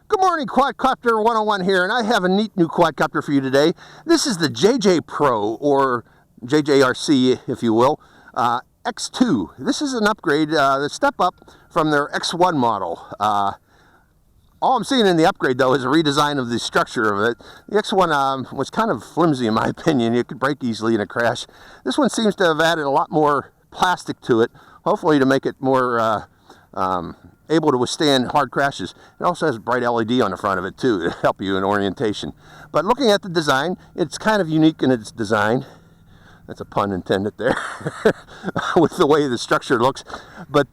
Good morning, Quadcopter 101 here, and I have a neat new quadcopter for you today. This is the JJPRO, or JJRC, if you will, X2. This is an upgrade, the step up from their X1 model. All I'm seeing in the upgrade, though, is a redesign of the structure of it. The X1 was kind of flimsy, in my opinion. It could break easily in a crash. This one seems to have added a lot more plastic to it, hopefully to make it more able to withstand hard crashes. It also has a bright LED on the front of it too to help you in orientation. But looking at the design, it's kind of unique in its design. That's a pun intended there with the way the structure looks. But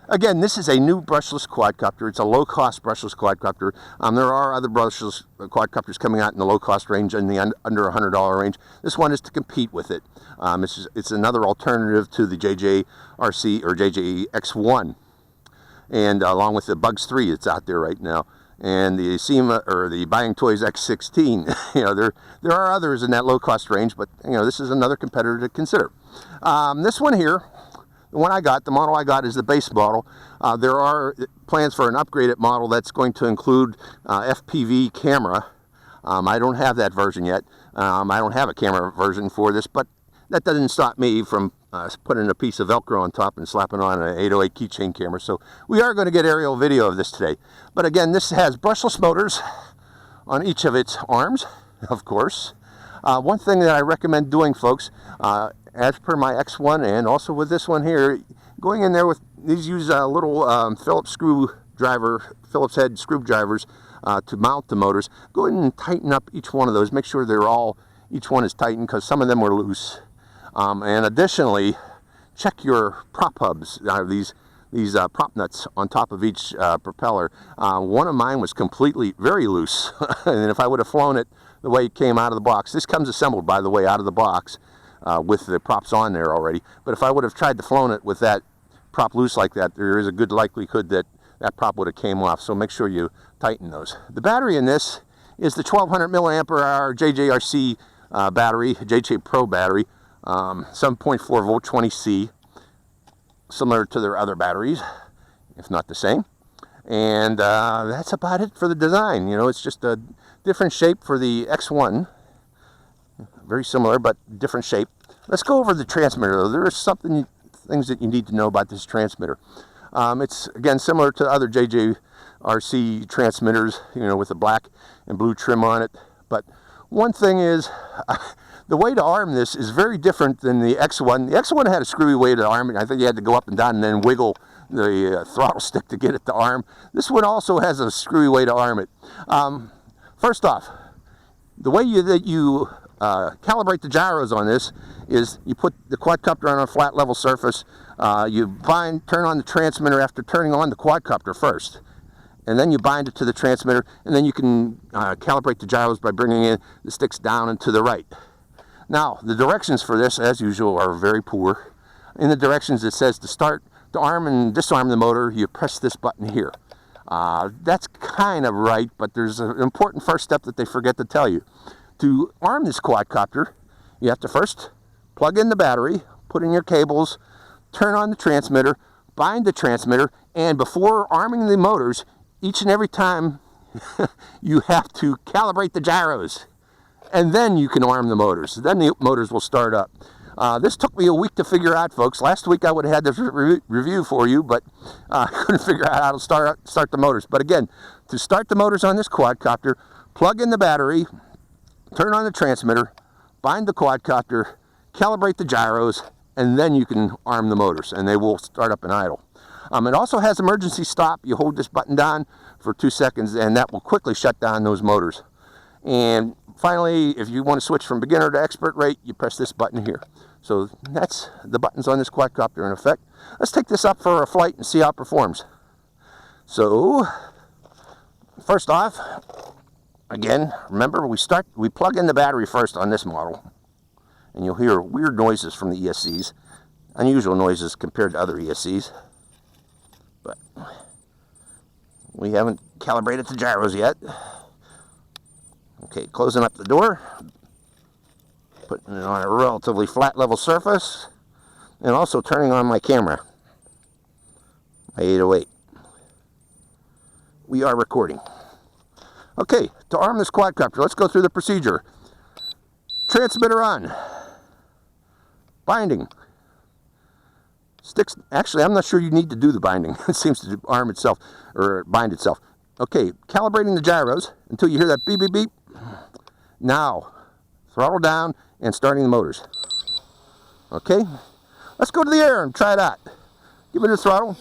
again, this is a new brushless quadcopter. It's a low-cost brushless quadcopter. There are other brushless quadcopters coming out in the low-cost range, in the under $100 range. This one is to compete with it. It's another alternative to the JJRC or JJRC X1. And along with the Bugs 3 that's out there right now, and the SEMA or the Buying Toys X16, there are others in that low cost range, but this is another competitor to consider. This one here, the one I got, the model I got is the base model. There are plans for an upgraded model that's going to include FPV camera. I don't have that version yet. I don't have a camera version for this, but that doesn't stop me from putting a piece of Velcro on top and slapping on an 808 keychain camera. So we are going to get aerial video of this today. But again, this has brushless motors on each of its arms, of course. One thing that I recommend doing, folks, as per my X1 and also with this one here, going in there with these, use little Phillips head screwdrivers to mount the motors. Go ahead and tighten up each one of those. Make sure each one is tightened, because some of them were loose. And additionally, check your prop hubs, these prop nuts on top of each propeller. One of mine was very loose, and if I would have flown it the way it came out of the box, this comes assembled, by the way, out of the box with the props on there already, but if I would have tried to flown it with that prop loose like that, there is a good likelihood that that prop would have came off, so make sure you tighten those. The battery in this is the 1200 milliampere hour JJRC battery, JJPRO battery. 7.4 volt 20C, similar to their other batteries, if not the same. And that's about it for the design. It's just a different shape for the X1. Very similar, but different shape. Let's go over the transmitter, though. There are things that you need to know about this transmitter. It's, again, similar to other JJRC transmitters, with the black and blue trim on it. But one thing is, the way to arm this is very different than the X1. The X1 had a screwy way to arm it. I think you had to go up and down and then wiggle the throttle stick to get it to arm. This one also has a screwy way to arm it. First off, the way that you calibrate the gyros on this is you put the quadcopter on a flat level surface. You turn on the transmitter after turning on the quadcopter first. And then you bind it to the transmitter, and then you can calibrate the gyros by bringing in the sticks down and to the right. Now, the directions for this, as usual, are very poor. In the directions, it says to arm and disarm the motor, you press this button here. That's kind of right, but there's an important first step that they forget to tell you. To arm this quadcopter, you have to first plug in the battery, put in your cables, turn on the transmitter, bind the transmitter, and before arming the motors, each and every time you have to calibrate the gyros. And then you can arm the motors. Then the motors will start up. This took me a week to figure out, folks. Last week I would have had this review for you, but I couldn't figure out how to start the motors. But again, to start the motors on this quadcopter, plug in the battery, turn on the transmitter, bind the quadcopter, calibrate the gyros, and then you can arm the motors, and they will start up and idle. It also has emergency stop. You hold this button down for 2 seconds, and that will quickly shut down those motors. And finally, if you want to switch from beginner to expert rate, you press this button here. So that's the buttons on this quadcopter in effect. Let's take this up for a flight and see how it performs. So, first off, again, remember we plug in the battery first on this model, and you'll hear weird noises from the ESCs, unusual noises compared to other ESCs. But we haven't calibrated the gyros yet. Okay, closing up the door, putting it on a relatively flat level surface, and also turning on my camera, my 808. We are recording. Okay, to arm this quadcopter, let's go through the procedure. Transmitter on. Binding. Sticks, actually, I'm not sure you need to do the binding. It seems to arm itself, or bind itself. Okay, calibrating the gyros until you hear that beep, beep, beep. Now, throttle down and starting the motors. Okay, let's go to the air and try that. Give it a throttle.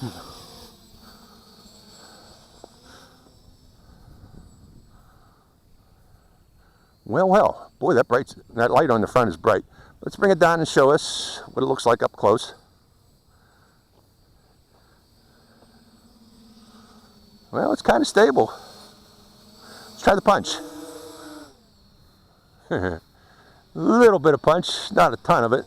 Well, boy, that light on the front is bright. Let's bring it down and show us what it looks like up close. Well, it's kind of stable. Let's try the punch. A little bit of punch, not a ton of it.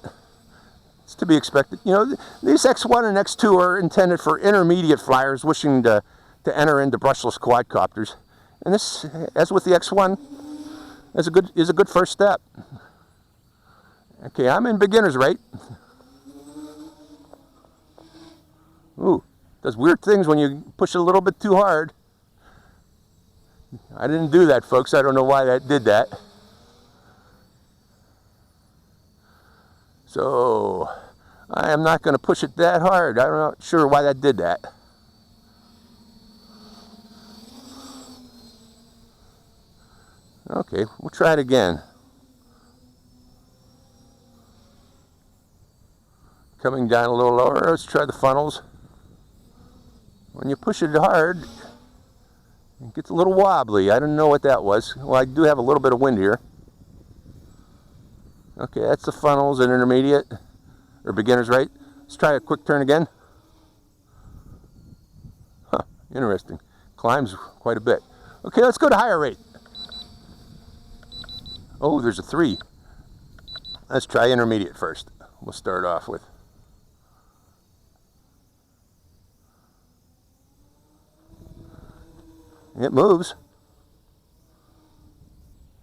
It's to be expected. You know, these X1 and X2 are intended for intermediate flyers wishing to enter into brushless quadcopters. And this, as with the X1, is a good first step. Okay, I'm in beginner's rate. Ooh, does weird things when you push it a little bit too hard. I didn't do that, folks. I don't know why that did that. So, I am not going to push it that hard. I'm not sure why that did that. Okay, we'll try it again. Coming down a little lower, let's try the funnels. When you push it hard, it gets a little wobbly. I don't know what that was. Well, I do have a little bit of wind here. Okay, that's the funnels and intermediate, or beginner's rate. Let's try a quick turn again. Huh, interesting. Climbs quite a bit. Okay, let's go to higher rate. Oh, there's a 3. Let's try intermediate first. We'll start off with. It moves.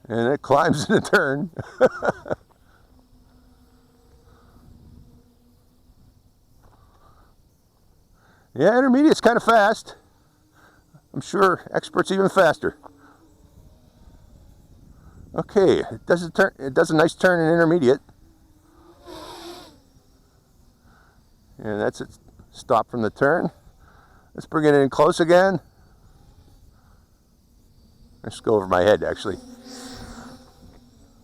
And it climbs in a turn. Yeah, intermediate's kind of fast. I'm sure experts even faster. Okay, it does a nice turn in intermediate. And that's it. Stop from the turn. Let's bring it in close again. Let's go over my head, actually.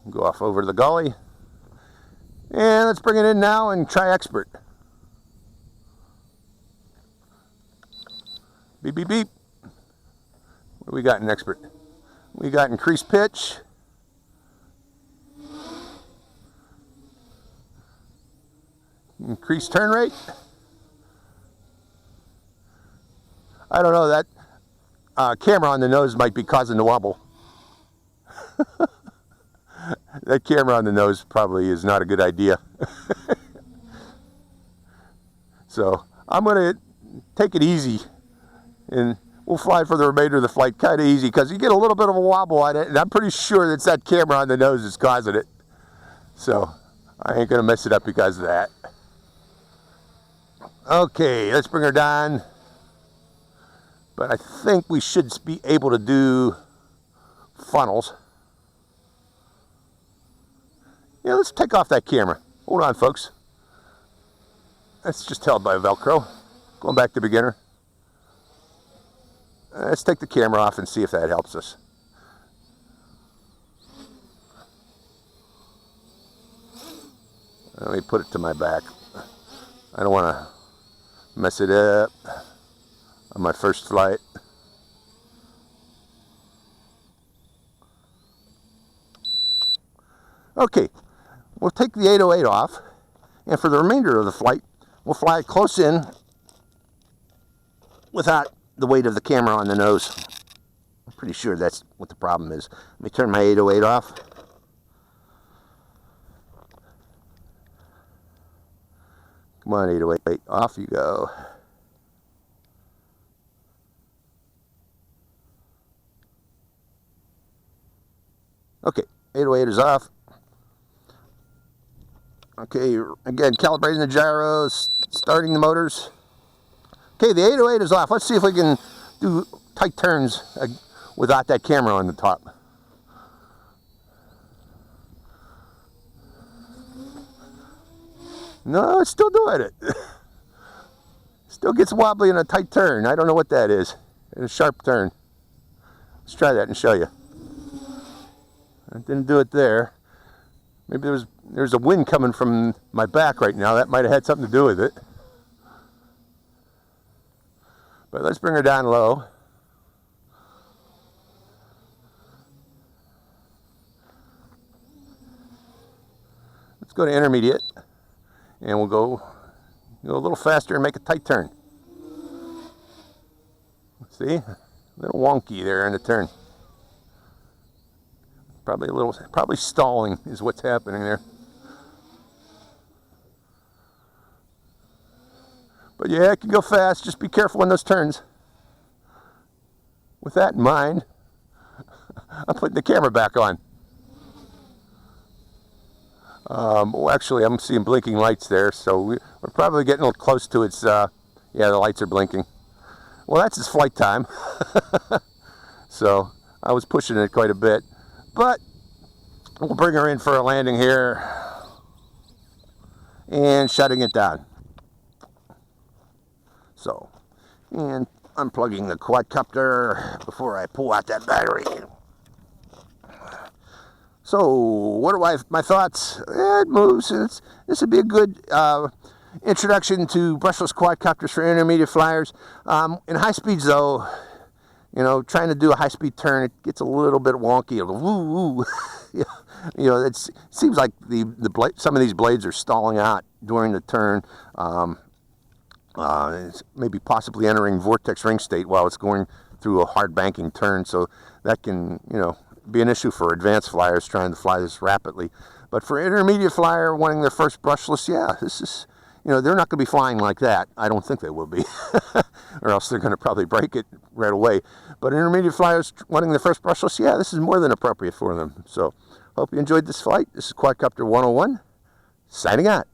Go off over the gully. And let's bring it in now and try expert. Beep, beep, beep. What do we got in expert? We got increased pitch. Increased turn rate. I don't know, that camera on the nose might be causing the wobble. That camera on the nose probably is not a good idea. So I'm going to take it easy, and we'll fly for the remainder of the flight kind of easy, because you get a little bit of a wobble on it, and I'm pretty sure it's that camera on the nose that's causing it. So I ain't going to mess it up because of that. Okay, let's bring her down. But I think we should be able to do funnels. Yeah, let's take off that camera. Hold on, folks. That's just held by Velcro. Going back to beginner. Let's take the camera off and see if that helps us. Let me put it to my back. I don't want to mess it up on my first flight. Okay, we'll take the 808 off, and for the remainder of the flight, we'll fly it close in without the weight of the camera on the nose. I'm pretty sure that's what the problem is. Let me turn my 808 off. Come on, 808, off you go. Okay, 808 is off. Okay, again, calibrating the gyros, starting the motors. Okay, the 808 is off. Let's see if we can do tight turns without that camera on the top. No, it's still doing it. Still gets wobbly in a tight turn. I don't know what that is. In a sharp turn. Let's try that and show you. I didn't do it there. Maybe there's a wind coming from my back right now. That might have had something to do with it. But let's bring her down low. Let's go to intermediate. And we'll go a little faster and make a tight turn. See? A little wonky there in the turn. Probably stalling is what's happening there. But yeah, it can go fast. Just be careful in those turns. With that in mind, I'm putting the camera back on. Well, actually, I'm seeing blinking lights there, so we're probably getting a little close to its, yeah, the lights are blinking. Well, that's its flight time. So I was pushing it quite a bit. But we'll bring her in for a landing here and shutting it down. So, and unplugging the quadcopter before I pull out that battery. So, what are my thoughts? It moves. This would be a good introduction to brushless quadcopters for intermediate flyers. In high speeds, though, you know, trying to do a high-speed turn, it gets a little bit wonky. Woo, woo. You know, it seems like some of these blades are stalling out during the turn. It's maybe possibly entering vortex ring state while it's going through a hard banking turn. So that can, you know, be an issue for advanced flyers trying to fly this rapidly. But for intermediate flyer wanting their first brushless, yeah, this is, you know, they're not going to be flying like that. I don't think they will be, or else they're going to probably break it right away. But intermediate flyers wanting their first brushless, yeah, this is more than appropriate for them. So hope you enjoyed this flight. This is Quadcopter 101, signing out.